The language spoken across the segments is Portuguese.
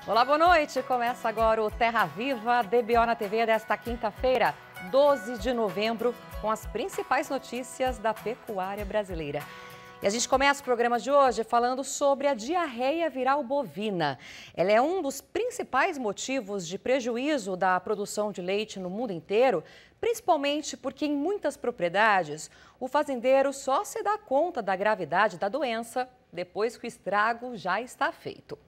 Olá, boa noite. Começa agora o Terra Viva DBO na TV desta quinta-feira, 12 de novembro, com as principais notícias da pecuária brasileira. E a gente começa o programa de hoje falando sobre a diarreia viral bovina. Ela é um dos principais motivos de prejuízo da produção de leite no mundo inteiro, principalmente porque em muitas propriedades o fazendeiro só se dá conta da gravidade da doença depois que o estrago já está feito.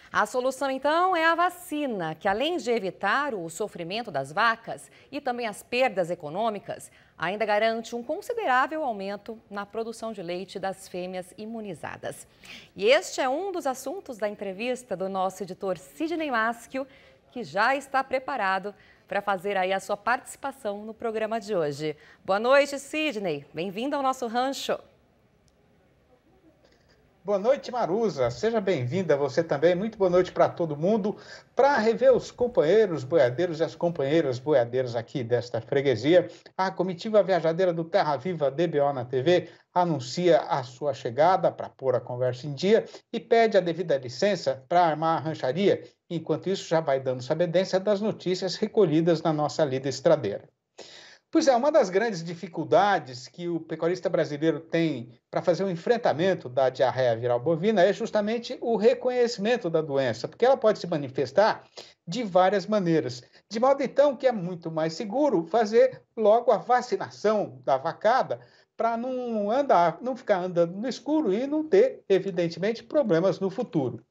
A solução, então, é a vacina, que além de evitar o sofrimento das vacas e também as perdas econômicas, ainda garante um considerável aumento na produção de leite das fêmeas imunizadas. E este é um dos assuntos da entrevista do nosso editor Sidney Maschio, que já está preparado para fazer aí a sua participação no programa de hoje. Boa noite, Sidney. Bem-vindo ao nosso rancho. Boa noite, Marusa. Seja bem-vinda, você também. Muito boa noite para todo mundo. Para rever os companheiros boiadeiros e as companheiras boiadeiras aqui desta freguesia, a comitiva viajadeira do Terra Viva DBO na TV anuncia a sua chegada para pôr a conversa em dia e pede a devida licença para armar a rancharia. Enquanto isso, já vai dando sabedência das notícias recolhidas na nossa lida estradeira. Pois é, uma das grandes dificuldades que o pecuarista brasileiro tem para fazer o enfrentamento da diarreia viral bovina é justamente o reconhecimento da doença, porque ela pode se manifestar de várias maneiras. De modo então que é muito mais seguro fazer logo a vacinação da vacada para não ficar andando no escuro e não ter, evidentemente, problemas no futuro.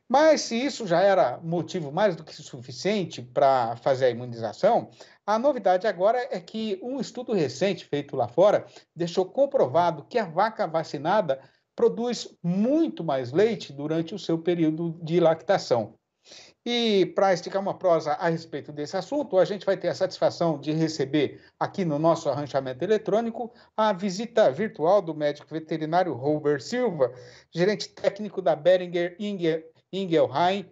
Mas se isso já era motivo mais do que suficiente para fazer a imunização, a novidade agora é que um estudo recente feito lá fora deixou comprovado que a vaca vacinada produz muito mais leite durante o seu período de lactação. E para esticar uma prosa a respeito desse assunto, a gente vai ter a satisfação de receber aqui no nosso arranchamento eletrônico a visita virtual do médico veterinário Robert Silva, gerente técnico da Boehringer Ingelheim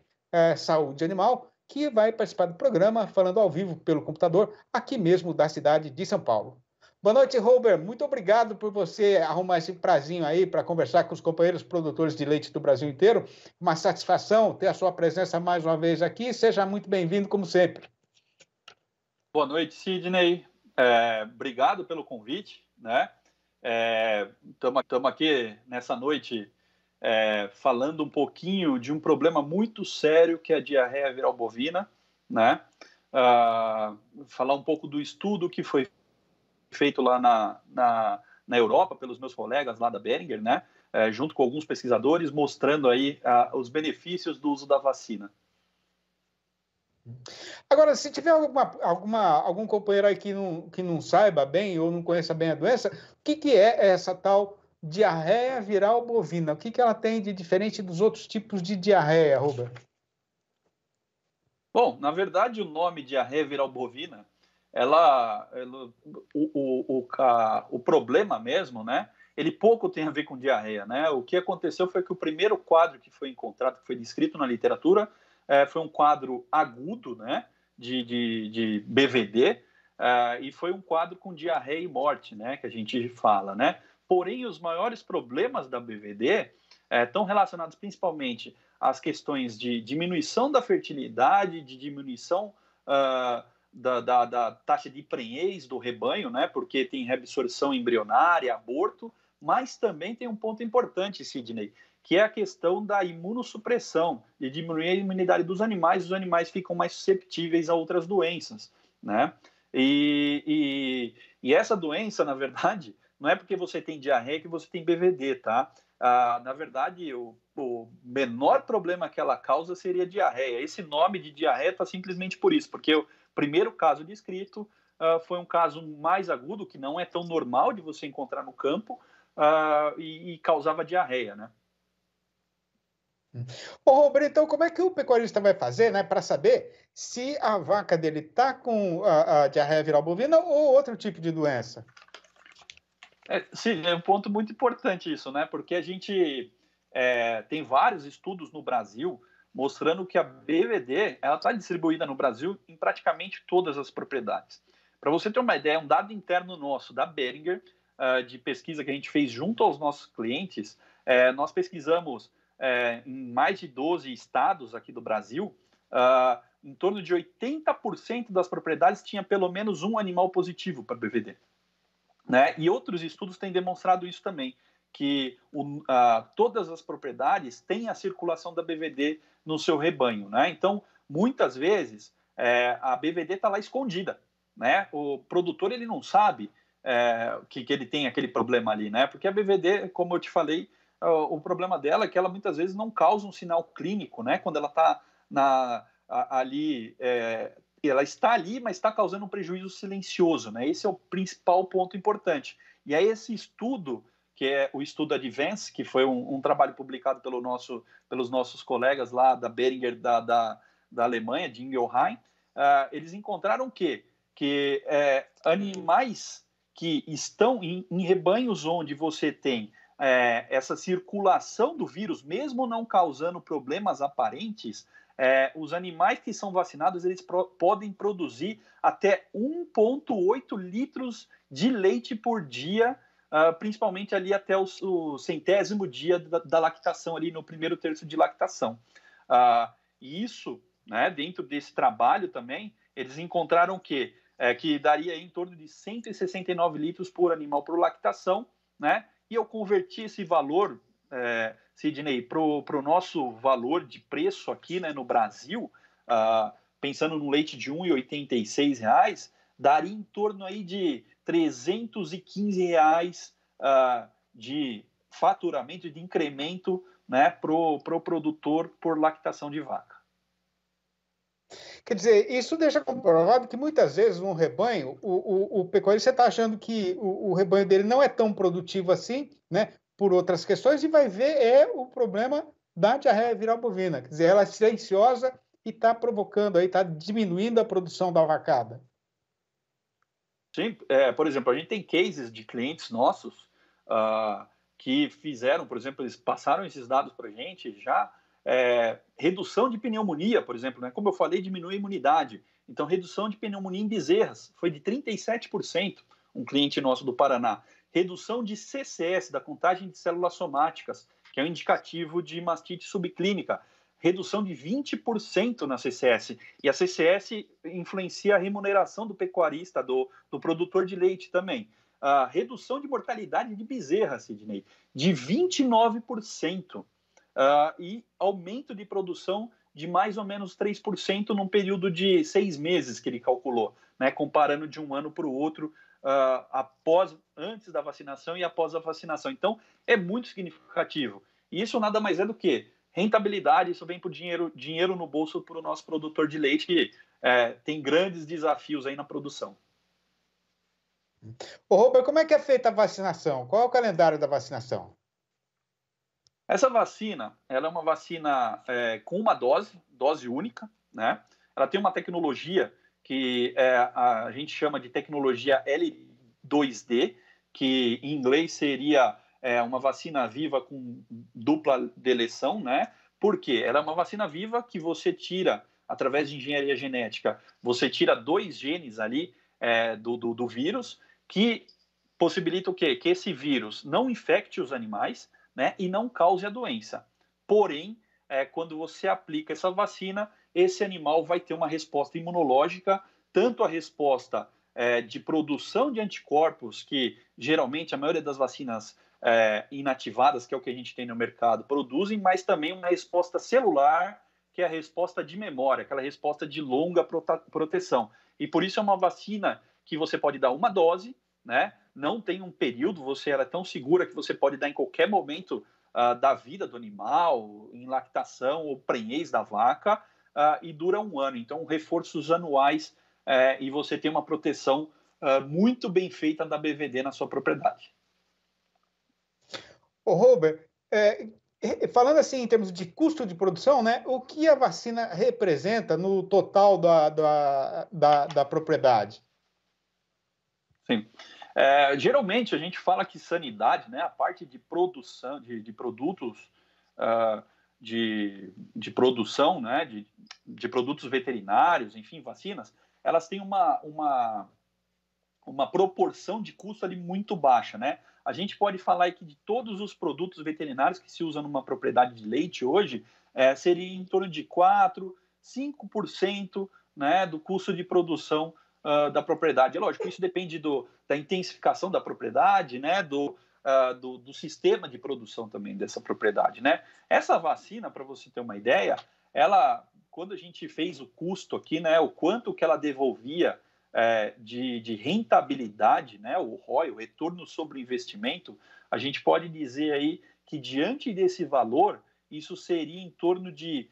Saúde Animal, que vai participar do programa falando ao vivo pelo computador, aqui mesmo da cidade de São Paulo. Boa noite, Robert. Muito obrigado por você arrumar esse prazinho aí para conversar com os companheiros produtores de leite do Brasil inteiro. Uma satisfação ter a sua presença mais uma vez aqui. Seja muito bem-vindo, como sempre. Boa noite, Sidney. Obrigado pelo convite, né? Estamos aqui nessa noite falando um pouquinho de um problema muito sério que é a diarreia viral bovina, né? Falar um pouco do estudo que foi feito lá na Europa pelos meus colegas lá da Boehringer, né? Junto com alguns pesquisadores, mostrando aí os benefícios do uso da vacina. Agora, se tiver algum companheiro aí que não saiba bem ou não conheça bem a doença, o que é essa tal diarreia viral bovina? O que ela tem de diferente dos outros tipos de diarreia, Robert? Bom, na verdade, o nome diarreia viral bovina, o problema mesmo, né? Ele pouco tem a ver com diarreia, né? O que aconteceu foi que o primeiro quadro que foi encontrado, que foi descrito na literatura, foi um quadro agudo, né? De BVD, e foi um quadro com diarreia e morte, né? Que a gente fala, né? Porém, os maiores problemas da BVD estão relacionados principalmente às questões de diminuição da fertilidade, de diminuição da taxa de prenhez do rebanho, né? Porque tem reabsorção embrionária, aborto, mas também tem um ponto importante, Sidney, que é a questão da imunossupressão, de diminuir a imunidade dos animais, os animais ficam mais susceptíveis a outras doenças, né? E essa doença, na verdade, não é porque você tem diarreia que você tem BVD, tá? Na verdade, o menor problema que ela causa seria diarreia. Esse nome de diarreia está simplesmente por isso, porque o primeiro caso descrito foi um caso mais agudo, que não é tão normal de você encontrar no campo, e causava diarreia, né? Ô, Robert, então como é que o pecuarista vai fazer, né, para saber se a vaca dele está com a diarreia viral bovina ou outro tipo de doença? Sim, é um ponto muito importante isso, né? Porque a gente tem vários estudos no Brasil mostrando que a BVD está distribuída no Brasil em praticamente todas as propriedades. Para você ter uma ideia, um dado interno nosso da Boehringer, de pesquisa que a gente fez junto aos nossos clientes, nós pesquisamos em mais de 12 estados aqui do Brasil, em torno de 80% das propriedades tinha pelo menos um animal positivo para BVD. Né? E outros estudos têm demonstrado isso também, que todas as propriedades têm a circulação da BVD no seu rebanho. Né? Então, muitas vezes, a BVD está lá escondida. Né? O produtor ele não sabe que ele tem aquele problema ali, né? Porque a BVD, como eu te falei, o problema dela é que ela muitas vezes não causa um sinal clínico, né? Quando ela está ali, ela está ali, mas está causando um prejuízo silencioso, né? Esse é o principal ponto importante. E aí esse estudo, que é o estudo Advance, que foi um trabalho publicado pelos nossos colegas lá da Boehringer, da Alemanha, de Ingelheim, eles encontraram que animais que estão em rebanhos onde você tem essa circulação do vírus, mesmo não causando problemas aparentes, os animais que são vacinados, eles podem produzir até 1,8 litros de leite por dia, principalmente ali até o 100º dia da lactação, ali no primeiro terço de lactação. E isso, né, dentro desse trabalho também, eles encontraram que daria em torno de 169 litros por animal por lactação, né? E eu converti esse valor, Sidney, para o nosso valor de preço aqui, né, no Brasil, pensando no leite de R$ 1,86, daria em torno aí de R$ 315 de faturamento, de incremento, né, para o produtor por lactação de vaca. Quer dizer, isso deixa comprovado que muitas vezes um rebanho, o pecuarista está achando que o rebanho dele não é tão produtivo assim, né, por outras questões, e vai ver o problema da diarreia viral bovina. Quer dizer, ela é silenciosa e está provocando, está diminuindo a produção da vacada. Sim, por exemplo, a gente tem cases de clientes nossos que fizeram, por exemplo, eles passaram esses dados para a gente já, redução de pneumonia, por exemplo, né? Como eu falei, diminui a imunidade. Então, redução de pneumonia em bezerras foi de 37%, um cliente nosso do Paraná. Redução de CCS, da contagem de células somáticas, que é um indicativo de mastite subclínica. Redução de 20% na CCS. E a CCS influencia a remuneração do pecuarista, do produtor de leite também. A redução de mortalidade de bezerra, Sidney, de 29%. E aumento de produção de mais ou menos 3% num período de 6 meses que ele calculou, né, comparando de um ano para o outro, antes da vacinação e após a vacinação. Então, é muito significativo. E isso nada mais é do que rentabilidade, isso vem por dinheiro no bolso para o nosso produtor de leite, que tem grandes desafios aí na produção. Ô, Robert, como é que é feita a vacinação? Qual é o calendário da vacinação? Essa vacina, ela é uma vacina com uma dose única, né? Ela tem uma tecnologia que a gente chama de tecnologia L2D, que em inglês seria uma vacina viva com dupla deleção, né? Por quê? Ela é uma vacina viva que você tira, através de engenharia genética, você tira 2 genes ali do vírus, que possibilita o quê? Que esse vírus não infecte os animais, né, e não cause a doença. Porém, quando você aplica essa vacina, esse animal vai ter uma resposta imunológica, tanto a resposta de produção de anticorpos, que geralmente a maioria das vacinas inativadas, que é o que a gente tem no mercado, produzem, mas também uma resposta celular, que é a resposta de memória, aquela resposta de longa proteção. E por isso é uma vacina que você pode dar uma dose, né? Não tem um período, ela é tão segura que você pode dar em qualquer momento da vida do animal, em lactação ou prenhez da vaca, e dura 1 ano. Então, reforços anuais e você tem uma proteção muito bem feita da BVD na sua propriedade. Ô, Robert, falando assim em termos de custo de produção, né, o que a vacina representa no total da propriedade? Sim. Geralmente a gente fala que sanidade, né, a parte de produção de produtos de produção, né, de produtos veterinários, enfim, vacinas, elas têm uma proporção de custo ali muito baixa, né? A gente pode falar que de todos os produtos veterinários que se usam numa propriedade de leite hoje, seria em torno de 4%, 5%, né, do custo de produção da propriedade. É lógico, isso depende da intensificação da propriedade, né, do sistema de produção também dessa propriedade, né? Essa vacina, para você ter uma ideia, quando a gente fez o custo aqui, né, o quanto que ela devolvia de rentabilidade, né, o ROI, o retorno sobre o investimento, a gente pode dizer aí que diante desse valor, isso seria em torno de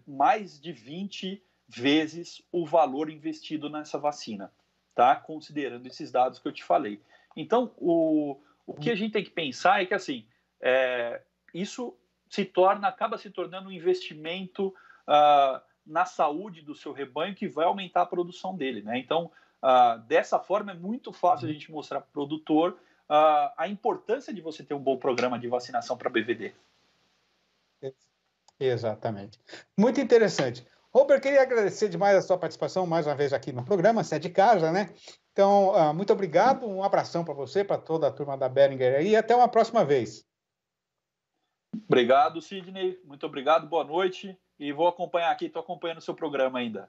mais de 20 vezes o valor investido nessa vacina, tá? Considerando esses dados que eu te falei. Então, o que a gente tem que pensar é que, assim, isso acaba se tornando um investimento na saúde do seu rebanho que vai aumentar a produção dele, né? Então, dessa forma, é muito fácil a gente mostrar para o produtor a importância de você ter um bom programa de vacinação para BVD. Exatamente. Muito interessante. Robert, queria agradecer demais a sua participação mais uma vez aqui no programa, você é de casa, né? Então, muito obrigado, um abração para você, para toda a turma da Behringer aí, e até uma próxima vez. Obrigado, Sidney, muito obrigado, boa noite, e vou acompanhar aqui, estou acompanhando o seu programa ainda.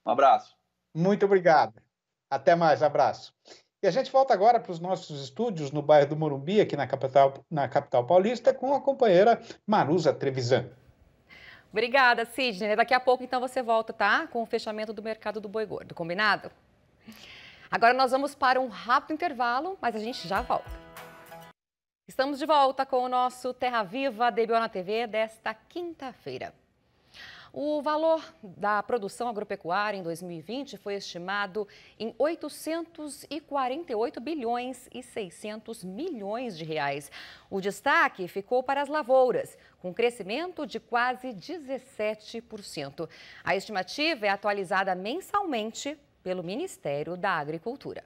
Um abraço. Muito obrigado. Até mais, abraço. E a gente volta agora para os nossos estúdios no bairro do Morumbi, aqui na capital paulista, com a companheira Maruza Trevisan. Obrigada, Sidney. Daqui a pouco, então, você volta, tá? Com o fechamento do mercado do boi gordo, combinado? Agora nós vamos para um rápido intervalo, mas a gente já volta. Estamos de volta com o nosso Terra Viva DBO na TV desta quinta-feira. O valor da produção agropecuária em 2020 foi estimado em 848 bilhões e 600 milhões de reais. O destaque ficou para as lavouras, com crescimento de quase 17%. A estimativa é atualizada mensalmente pelo Ministério da Agricultura.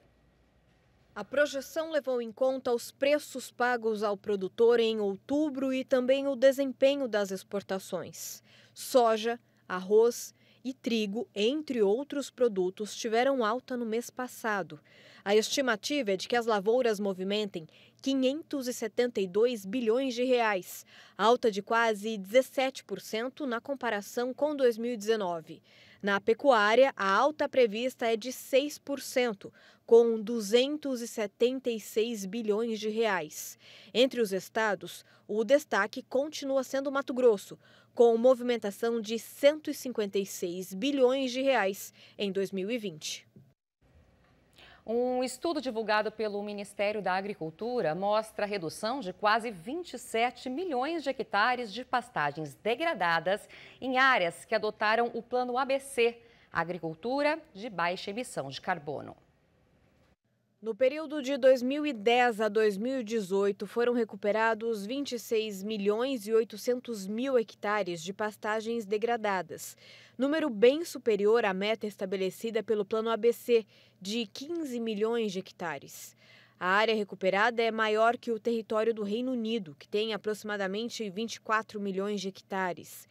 A projeção levou em conta os preços pagos ao produtor em outubro e também o desempenho das exportações. Soja, arroz e trigo, entre outros produtos, tiveram alta no mês passado. A estimativa é de que as lavouras movimentem 572 bilhões de reais, alta de quase 17% na comparação com 2019. Na pecuária, a alta prevista é de 6%, com 276 bilhões de reais. Entre os estados, o destaque continua sendo Mato Grosso, com movimentação de 156 bilhões de reais em 2020. Um estudo divulgado pelo Ministério da Agricultura mostra a redução de quase 27 milhões de hectares de pastagens degradadas em áreas que adotaram o Plano ABC, Agricultura de Baixa Emissão de Carbono. No período de 2010 a 2018, foram recuperados 26 milhões e 800 mil hectares de pastagens degradadas, número bem superior à meta estabelecida pelo Plano ABC, de 15 milhões de hectares. A área recuperada é maior que o território do Reino Unido, que tem aproximadamente 24 milhões de hectares.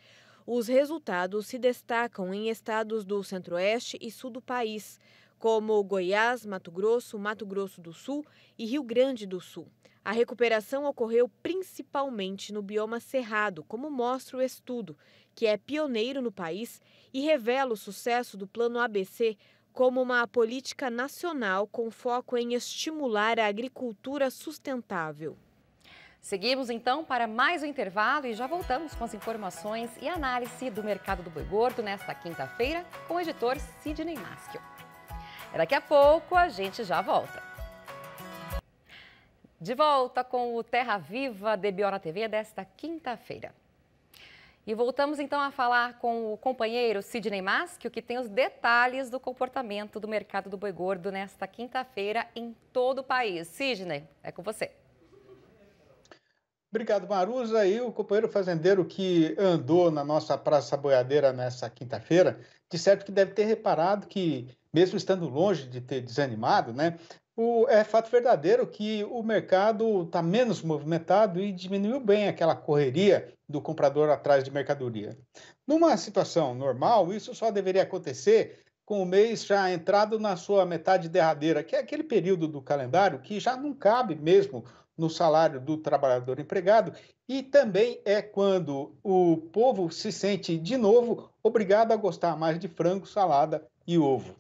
Os resultados se destacam em estados do centro-oeste e sul do país, como Goiás, Mato Grosso do Sul e Rio Grande do Sul. A recuperação ocorreu principalmente no bioma cerrado, como mostra o estudo, que é pioneiro no país e revela o sucesso do Plano ABC como uma política nacional com foco em estimular a agricultura sustentável. Seguimos então para mais um intervalo e já voltamos com as informações e análise do mercado do boi gordo nesta quinta-feira com o editor Sidney Maschio. Daqui a pouco a gente já volta. De volta com o Terra Viva DBO na TV desta quinta-feira. E voltamos então a falar com o companheiro Sidney Maschio, que tem os detalhes do comportamento do mercado do boi gordo nesta quinta-feira em todo o país. Sidney, é com você. Obrigado, Maruza. E o companheiro fazendeiro que andou na nossa Praça Boiadeira nessa quinta-feira, de certo que deve ter reparado que, mesmo estando longe de ter desanimado, né, é fato verdadeiro que o mercado está menos movimentado e diminuiu bem aquela correria do comprador atrás de mercadoria. Numa situação normal, isso só deveria acontecer com o mês já entrado na sua metade derradeira, que é aquele período do calendário que já não cabe mesmo no salário do trabalhador empregado e também é quando o povo se sente, de novo, obrigado a gostar mais de frango, salada e ovo.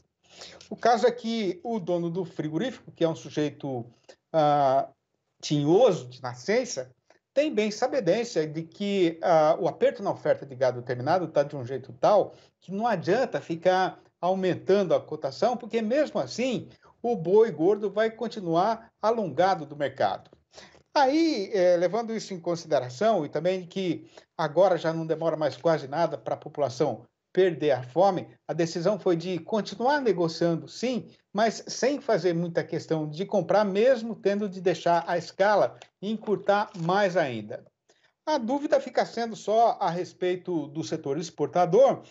O caso é que o dono do frigorífico, que é um sujeito tinhoso de nascença, tem bem sabedência de que o aperto na oferta de gado terminado está de um jeito tal que não adianta ficar aumentando a cotação, porque mesmo assim o boi gordo vai continuar alongado do mercado. Aí, levando isso em consideração e também que agora já não demora mais quase nada para a população perder a fome, a decisão foi de continuar negociando, sim, mas sem fazer muita questão de comprar, mesmo tendo de deixar a escala e encurtar mais ainda. A dúvida fica sendo só a respeito do setor exportador,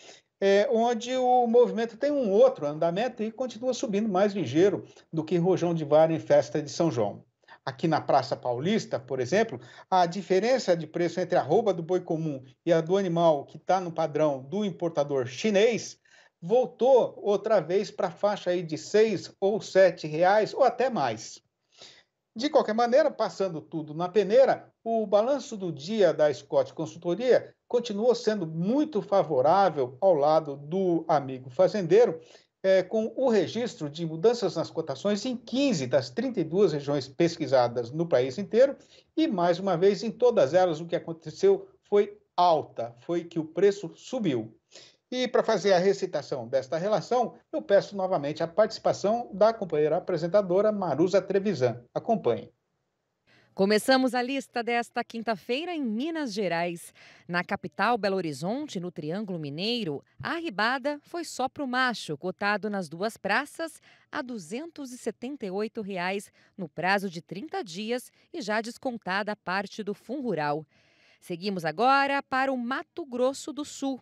onde o movimento tem um outro andamento e continua subindo mais ligeiro do que rojão de vara em festa de São João. Aqui na Praça Paulista, por exemplo, a diferença de preço entre a arroba do boi comum e a do animal que está no padrão do importador chinês voltou outra vez para a faixa aí de R$6 ou R$7 ou até mais. De qualquer maneira, passando tudo na peneira, o balanço do dia da Scott Consultoria continuou sendo muito favorável ao lado do amigo fazendeiro, com o registro de mudanças nas cotações em 15 das 32 regiões pesquisadas no país inteiro e, mais uma vez, em todas elas o que aconteceu foi alta, foi que o preço subiu. E para fazer a recitação desta relação, eu peço novamente a participação da companheira apresentadora Maruza Trevisan. Acompanhe. Começamos a lista desta quinta-feira em Minas Gerais. Na capital, Belo Horizonte, no Triângulo Mineiro, a arribada foi só para o macho, cotado nas duas praças a R$ 278 no prazo de 30 dias e já descontada a parte do Fundo Rural. Seguimos agora para o Mato Grosso do Sul.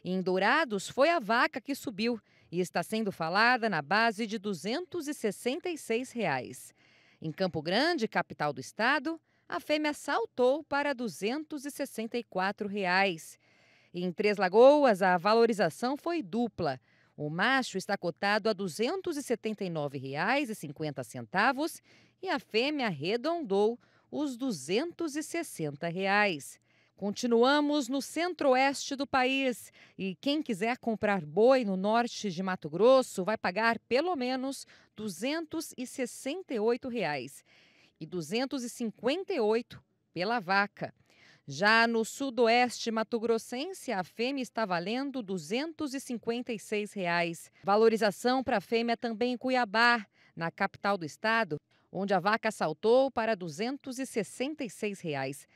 Em Dourados, foi a vaca que subiu e está sendo falada na base de R$ 266. Em Campo Grande, capital do estado, a fêmea saltou para R$ 264. Em Três Lagoas, a valorização foi dupla. O macho está cotado a R$ 279,50 e a fêmea arredondou os R$ 260. Continuamos no centro-oeste do país e quem quiser comprar boi no norte de Mato Grosso vai pagar pelo menos R$ 268 e R$ 258 pela vaca. Já no sudoeste mato-grossense, a fêmea está valendo R$ 256. Valorização para a fêmea também em Cuiabá, na capital do estado, onde a vaca saltou para R$ 266.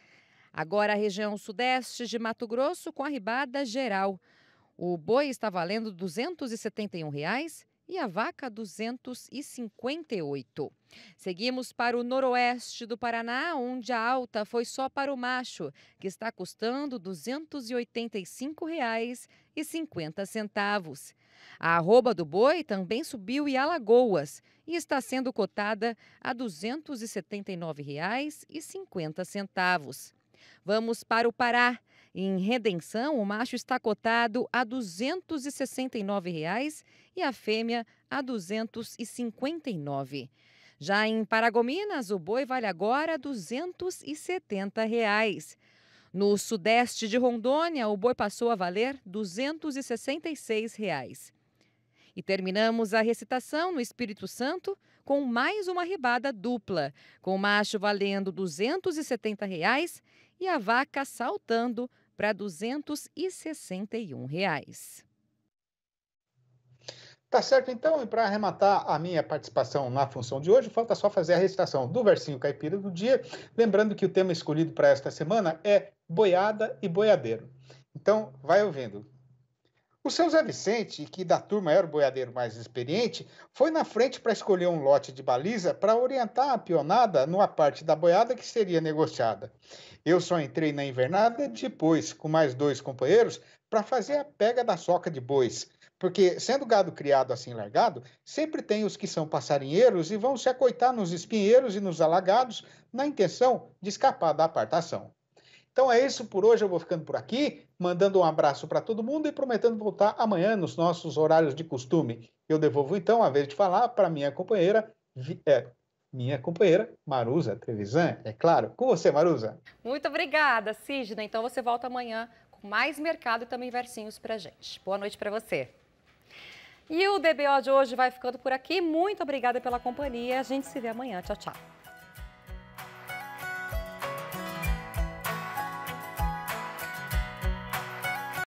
Agora a região sudeste de Mato Grosso com arribada geral. O boi está valendo R$ 271 e a vaca R$ 258. Seguimos para o noroeste do Paraná, onde a alta foi só para o macho, que está custando R$ 285,50. A arroba do boi também subiu em Alagoas e está sendo cotada a R$ 279,50. Vamos para o Pará. Em Redenção, o macho está cotado a R$ 269 e a fêmea a R$ 259. Já em Paragominas, o boi vale agora R$ 270. No sudeste de Rondônia, o boi passou a valer R$ 266. E terminamos a recitação no Espírito Santo com mais uma arribada dupla, com o macho valendo R$ 270 e a vaca saltando para R$ 261. Tá certo, então, e para arrematar a minha participação na função de hoje, falta só fazer a recitação do versinho caipira do dia, lembrando que o tema escolhido para esta semana é boiada e boiadeiro. Então, vai ouvindo. O seu Zé Vicente, que da turma era o boiadeiro mais experiente, foi na frente para escolher um lote de baliza para orientar a peonada numa parte da boiada que seria negociada. Eu só entrei na invernada depois, com mais 2 companheiros, para fazer a pega da soca de bois, porque, sendo gado criado assim largado, sempre tem os que são passarinheiros e vão se acoitar nos espinheiros e nos alagados na intenção de escapar da apartação. Então é isso por hoje, eu vou ficando por aqui, mandando um abraço para todo mundo e prometendo voltar amanhã nos nossos horários de costume. Eu devolvo então a vez de falar para minha companheira minha companheira Maruza Trevisan, é claro. Com você, Maruza. Muito obrigada, Sidney. Então você volta amanhã com mais mercado e também versinhos pra gente. Boa noite para você. E o DBO de hoje vai ficando por aqui. Muito obrigada pela companhia. A gente se vê amanhã. Tchau, tchau.